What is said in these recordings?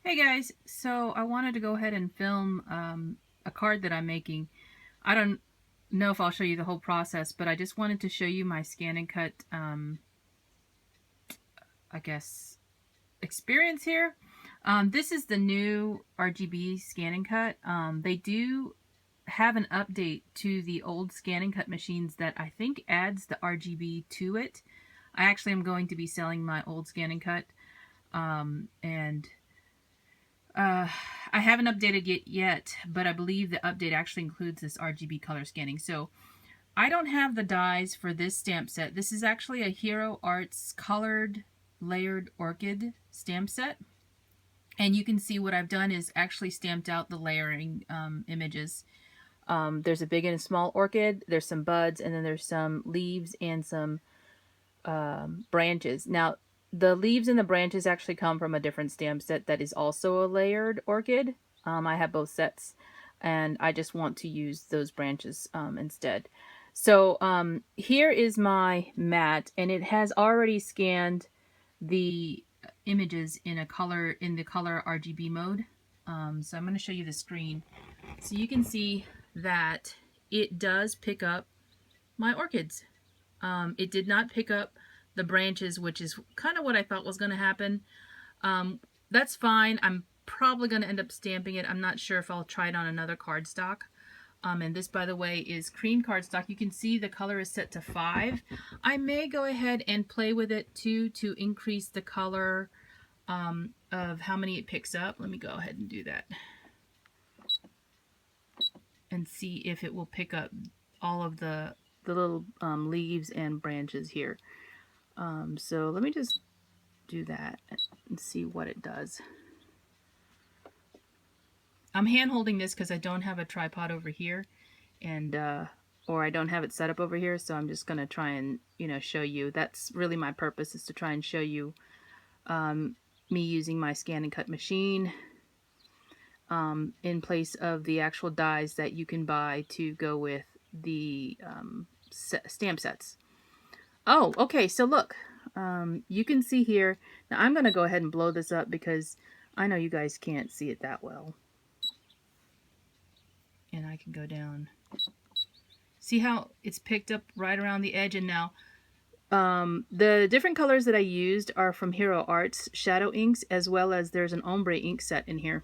Hey guys, so I wanted to go ahead and film a card that I'm making. I don't know if I'll show you the whole process, but I just wanted to show you my scan and cut, I guess, experience here. This is the new RGB scan and cut. They do have an update to the old scan and cut machines that I think adds the RGB to it. I actually am going to be selling my old scan and cut, and I haven't updated it yet, but I believe the update actually includes this RGB color scanning. So I don't have the dies for this stamp set. This is actually a Hero Arts colored layered orchid stamp set. And you can see what I've done is actually stamped out the layering images. There's a big and a small orchid, there's some buds, and then there's some leaves and some branches. Now, the leaves and the branches actually come from a different stamp set that is also a layered orchid. I have both sets, and I just want to use those branches instead. So here is my mat, and it has already scanned the images in the color RGB mode. So I'm going to show you the screen, so you can see that it does pick up my orchids. It did not pick up the branches, which is kind of what I thought was going to happen. That's fine. I'm probably going to end up stamping it. I'm not sure if I'll try it on another cardstock. And this, by the way, is cream cardstock. You can see the color is set to 5. I may go ahead and play with it too to increase the color of how many it picks up. Let me go ahead and do that and see if it will pick up all of the little leaves and branches here. So let me just do that and see what it does. I'm hand holding this because I don't have a tripod over here, and or I don't have it set up over here, so I'm just gonna try and show you. That's really my purpose, is to try and show you me using my scan and cut machine in place of the actual dies that you can buy to go with the stamp sets. Oh, okay, so look, you can see here. Now I'm going to go ahead and blow this up because I know you guys can't see it that well. And I can go down. See how it's picked up right around the edge? And now the different colors that I used are from Hero Arts shadow inks, as well as there's an Ombre ink set in here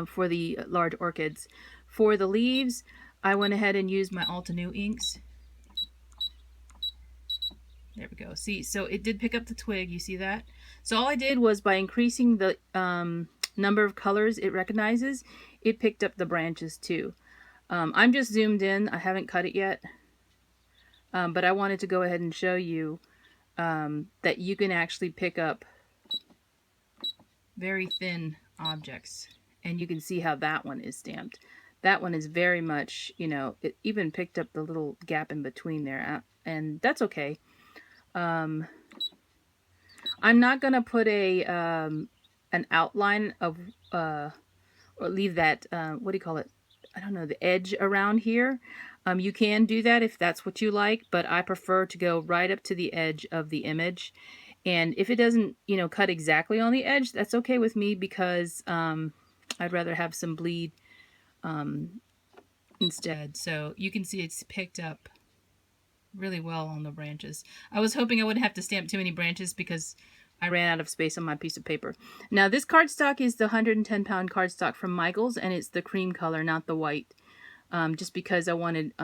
for the large orchids. For the leaves, I went ahead and used my Altenew inks. There we go. See, so it did pick up the twig. You see that? So all I did was, by increasing the number of colors it recognizes, it picked up the branches too. I'm just zoomed in. I haven't cut it yet. But I wanted to go ahead and show you that you can actually pick up very thin objects. And you can see how that one is stamped. That one is very much, it even picked up the little gap in between there. And that's okay. I'm not going to put an outline of, or leave that, what do you call it? I don't know, the edge around here. You can do that if that's what you like, but I prefer to go right up to the edge of the image. And if it doesn't, cut exactly on the edge, that's okay with me, because I'd rather have some bleed instead. So you can see it's picked up really well on the branches. I was hoping I wouldn't have to stamp too many branches because I ran out of space on my piece of paper. Now, this cardstock is the 110-pound cardstock from Micheal's, and it's the cream color, not the white, just because I wanted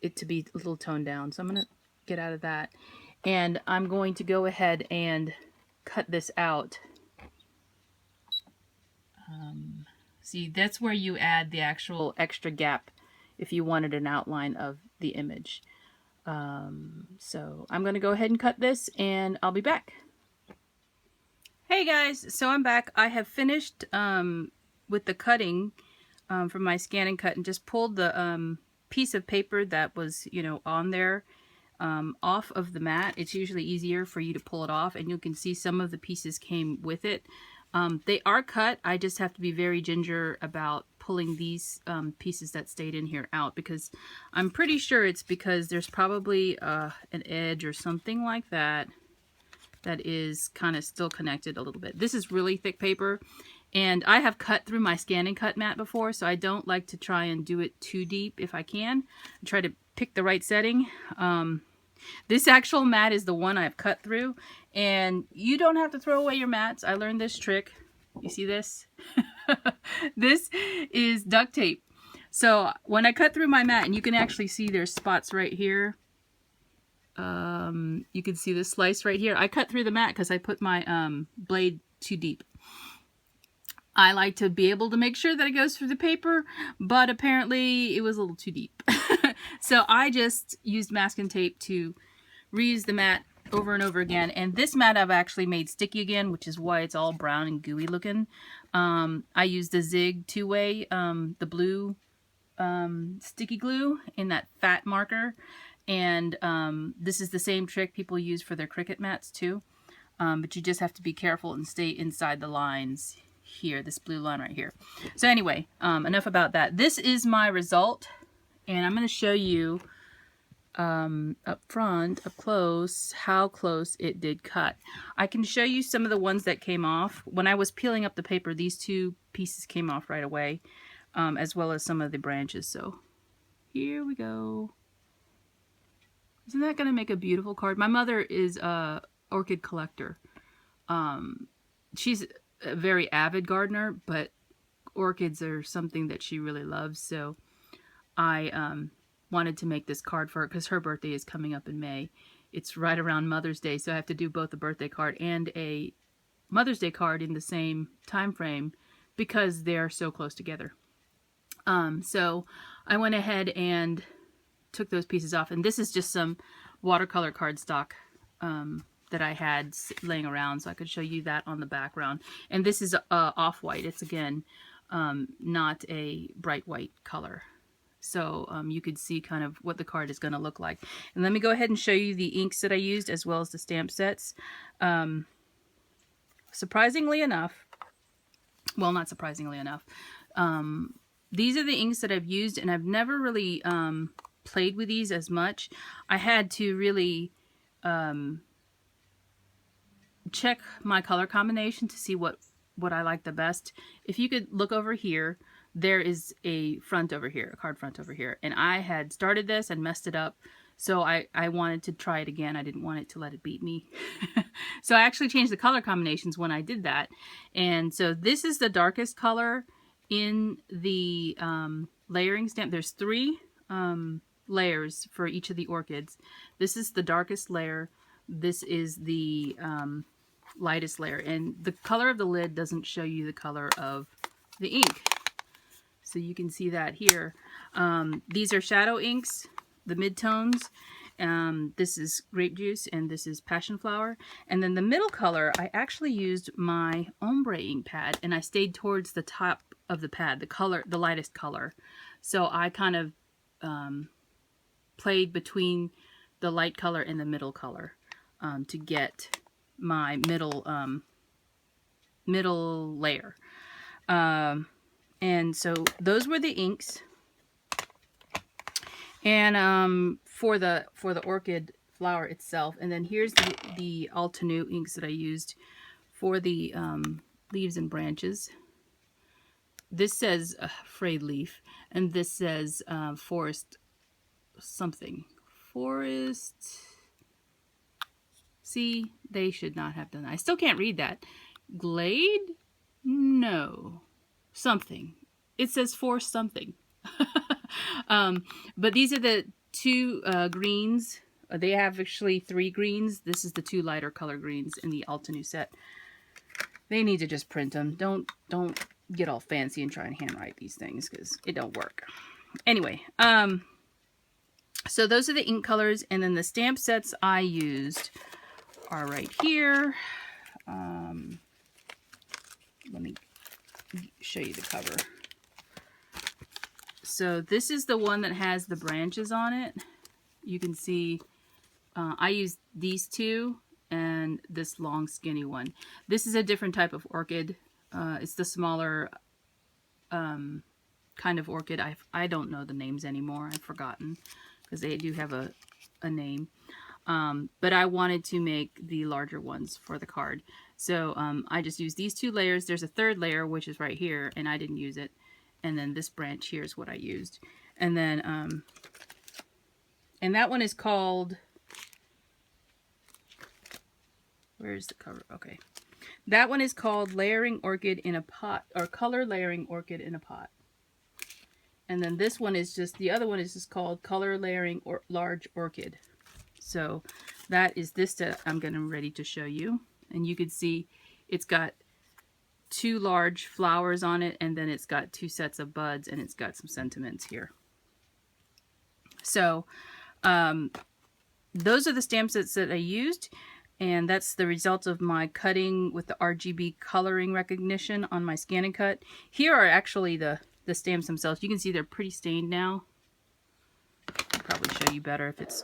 it to be a little toned down. So I'm going to get out of that, and I'm going to go ahead and cut this out. See, that's where you add the actual extra gap if you wanted an outline of the image. So I'm going to go ahead and cut this, and I'll be back. Hey guys, so I'm back. I have finished with the cutting from my scan and cut, and just pulled the piece of paper that was, on there off of the mat. It's usually easier for you to pull it off, and you can see some of the pieces came with it. They are cut. I just have to be very ginger about pulling these pieces that stayed in here out, because I'm pretty sure it's because there's probably an edge or something like that that is kind of still connected a little bit. This is really thick paper, And I have cut through my Scan and Cut mat before, so I don't like to try and do it too deep if I can. I try to pick the right setting. This actual mat is the one I've cut through, and you don't have to throw away your mats. I learned this trick. You see this? This is duct tape. So when I cut through my mat, and you can actually see there's spots right here. You can see this slice right here. I cut through the mat because I put my blade too deep. I like to be able to make sure that it goes through the paper, but apparently it was a little too deep. So I just used masking tape to reuse the mat over and over again. And this mat I've actually made sticky again, which is why it's all brown and gooey looking. I used the Zig 2-way, the blue sticky glue in that fat marker. And this is the same trick people use for their Cricut mats too. But you just have to be careful and stay inside the lines here, this blue line right here. So anyway, enough about that. This is my result, and I'm going to show you up front, up close, how close it did cut. I can show you some of the ones that came off. When I was peeling up the paper, these two pieces came off right away, as well as some of the branches. So here we go. Isn't that going to make a beautiful card? My mother is a orchid collector. She's a very avid gardener, but orchids are something that she really loves. So I wanted to make this card for her because her birthday is coming up in May. It's right around Mother's Day, so I have to do both a birthday card and a Mother's Day card in the same time frame because they're so close together. So I went ahead and took those pieces off, and this is just some watercolor cardstock that I had laying around, so I could show you that on the background. And this is off-white. It's again not a bright white color, so you could see kind of what the card is going to look like. And let me go ahead and show you the inks that I used as well as the stamp sets. Surprisingly enough, well, not surprisingly enough, these are the inks that I've used, and I've never really played with these as much. I had to really check my color combination to see what I like the best. If you could look over here, there is a front over here, a card front over here, and I had started this and messed it up, so I wanted to try it again. I didn't want it to let it beat me. So I actually changed the color combinations when I did that. And so this is the darkest color in the layering stamp. There's 3 layers for each of the orchids. This is the darkest layer. This is the lightest layer, and the color of the lid doesn't show you the color of the ink, so you can see that here. These are shadow inks, the midtones. This is grape juice, and this is passion flower. And then the middle color, I actually used my Ombre ink pad, and I stayed towards the top of the pad, the lightest color. So I kind of played between the light color and the middle color to get my middle layer. And so those were the inks. And for the orchid flower itself. And then here's the Altenew inks that I used for the leaves and branches. This says frayed leaf, and this says forest something. Forest. See, they should not have done that. I still can't read that. Glade? No. Something. It says forest something. But these are the 2 greens. They have actually 3 greens. This is the 2 lighter color greens in the Altenew set. They need to just print them. Don't get all fancy and try and handwrite these things because it don't work. Anyway, so those are the ink colors, and then the stamp sets I used are right here. Let me show you the cover. So this is the one that has the branches on it. You can see I used these 2 and this long skinny one. This is a different type of orchid. It's the smaller kind of orchid. I don't know the names anymore. I've forgotten because they do have a name. But I wanted to make the larger ones for the card. So I just use these 2 layers. There's a 3rd layer, which is right here, and I didn't use it. And then this branch here is what I used. And then, and that one is called, where's the cover? Okay. That one is called Layering Orchid in a Pot, or Color Layering Orchid in a Pot. And then this one is just, the other one is just called Color Layering or Large Orchid. So that is this that I'm getting ready to show you. And you can see it's got 2 large flowers on it, and then it's got 2 sets of buds, and it's got some sentiments here. So those are the stamp sets that I used, and that's the result of my cutting with the RGB coloring recognition on my Scan and Cut. Here are actually the stamps themselves. You can see they're pretty stained now. I'll probably show you better if it's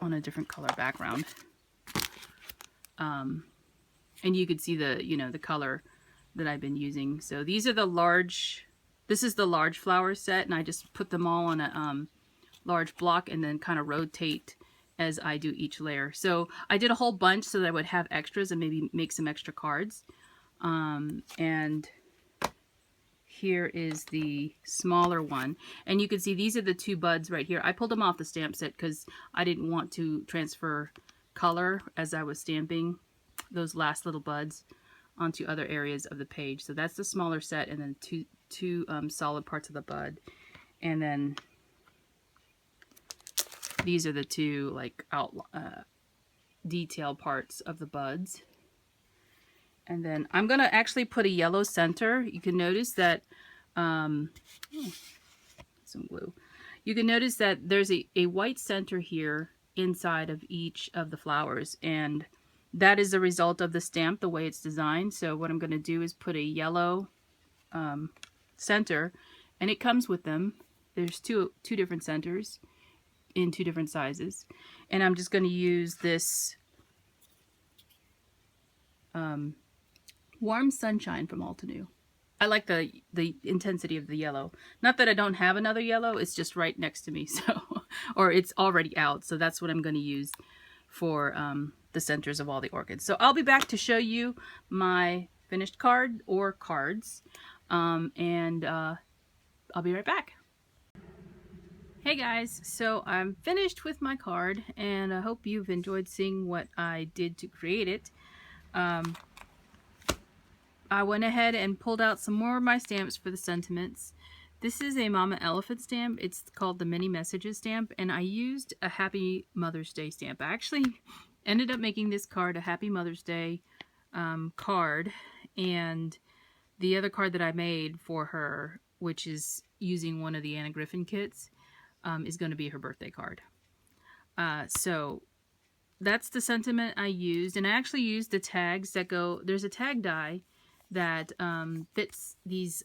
on a different color background. And you can see the, you know, the color that I've been using. So these are the large, this is the large flower set, and I just put them all on a large block and then kind of rotate as I do each layer. So I did a whole bunch so that I would have extras and maybe make some extra cards. And here is the smaller one, and you can see these are the 2 buds right here. I pulled them off the stamp set because I didn't want to transfer color as I was stamping those last little buds onto other areas of the page. So that's the smaller set, and then two solid parts of the bud, and then these are the 2 like detail parts of the buds. And then I'm going to actually put a yellow center. You can notice that, some glue. You can notice that there's a white center here inside of each of the flowers. And that is a result of the stamp, the way it's designed. So what I'm going to do is put a yellow center, and it comes with them. There's two different centers in 2 different sizes. And I'm just going to use this Warm Sunshine from Altenew. I like the intensity of the yellow. Not that I don't have another yellow, it's just right next to me, so, or it's already out, so that's what I'm going to use for the centers of all the orchids. So I'll be back to show you my finished card or cards, and I'll be right back. Hey guys, so I'm finished with my card, and I hope you've enjoyed seeing what I did to create it. I went ahead and pulled out some more of my stamps for the sentiments. This is a Mama Elephant stamp. It's called the Many Messages stamp, and I used a Happy Mother's Day stamp. I actually ended up making this card a Happy Mother's Day card, and the other card that I made for her, which is using one of the Anna Griffin kits, is going to be her birthday card. So that's the sentiment I used, and I actually used the tags that go, there's a tag die that fits these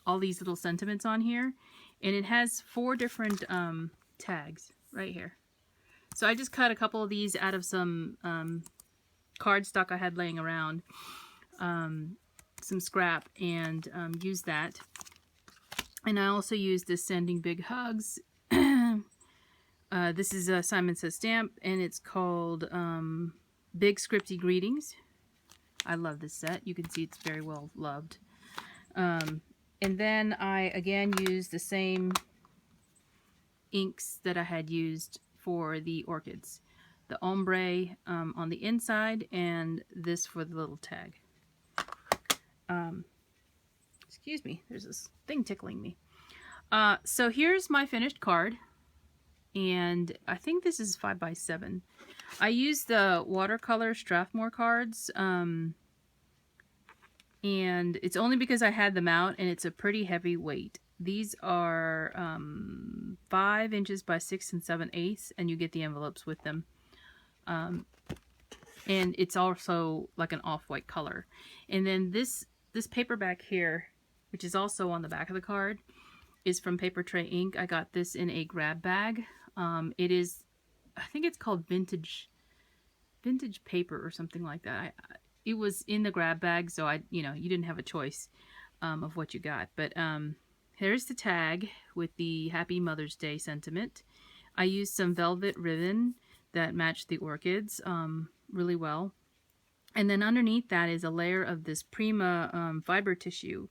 all these little sentiments on here, and it has 4 different tags right here. So I just cut a couple of these out of some cardstock I had laying around, some scrap, and used that. And I also used this Sending Big Hugs. This is a Simon Says stamp, and it's called Big Scripty Greetings. I love this set. You can see it's very well loved. And then I again used the same inks that I had used for the orchids. The Ombre on the inside, and this for the little tag. Excuse me, there's this thing tickling me. So here's my finished card, and I think this is 5x7. I used the watercolor Strathmore cards, and it's only because I had them out, and it's a pretty heavy weight. These are 5 inches by 6 7/8, and you get the envelopes with them. And it's also like an off-white color. And then this paperback here, which is also on the back of the card, is from Paper Tray Ink. I got this in a grab bag. It is, I think it's called vintage paper or something like that. It was in the grab bag, so you didn't have a choice of what you got. But here's the tag with the Happy Mother's Day sentiment. I used some velvet ribbon that matched the orchids really well. And then underneath that is a layer of this Prima fiber tissue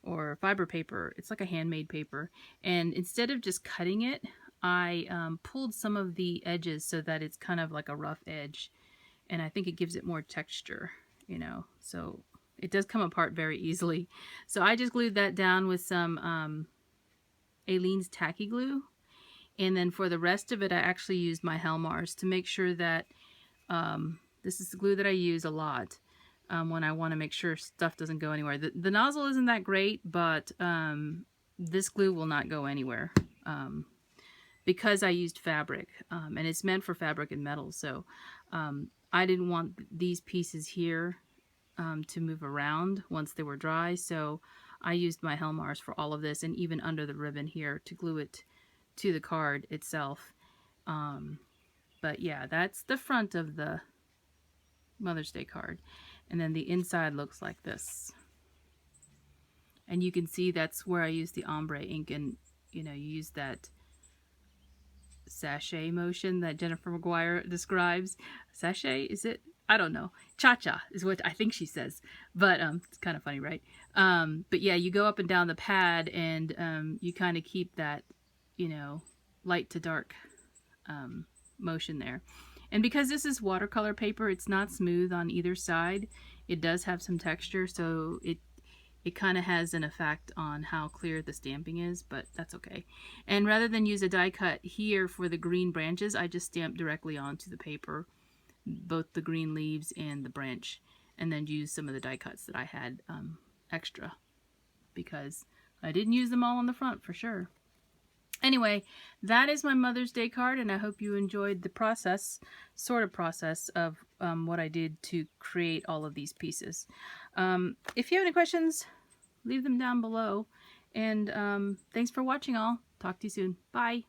or fiber paper. It's like a handmade paper. And instead of just cutting it, I pulled some of the edges so that it's kind of like a rough edge. And I think it gives it more texture, you know. So it does come apart very easily. So I just glued that down with some Aleene's Tacky Glue. And then for the rest of it, I actually used my Helmars to make sure that this is the glue that I use a lot when I want to make sure stuff doesn't go anywhere. The nozzle isn't that great, but this glue will not go anywhere because I used fabric, and it's meant for fabric and metal. So I didn't want these pieces here to move around once they were dry. So I used my Helmars for all of this, and even under the ribbon here to glue it to the card itself. But yeah, that's the front of the Mother's Day card. And then the inside looks like this. And you can see that's where I use the ombre ink, and you know, you use that sachet motion that Jennifer McGuire describes. Sachet, is it? I don't know. Cha-cha is what I think she says. But it's kind of funny, right? But yeah, you go up and down the pad, and you kind of keep that, you know, light to dark motion there. And because this is watercolor paper, it's not smooth on either side. It does have some texture, so it kind of has an effect on how clear the stamping is, but that's okay. And rather than use a die cut here for the green branches, I just stamped directly onto the paper, both the green leaves and the branch, and then use some of the die cuts that I had extra, because I didn't use them all on the front for sure. Anyway, that is my Mother's Day card, and I hope you enjoyed the process, sort of process of what I did to create all of these pieces. If you have any questions, leave them down below. And thanks for watching all. Talk to you soon. Bye.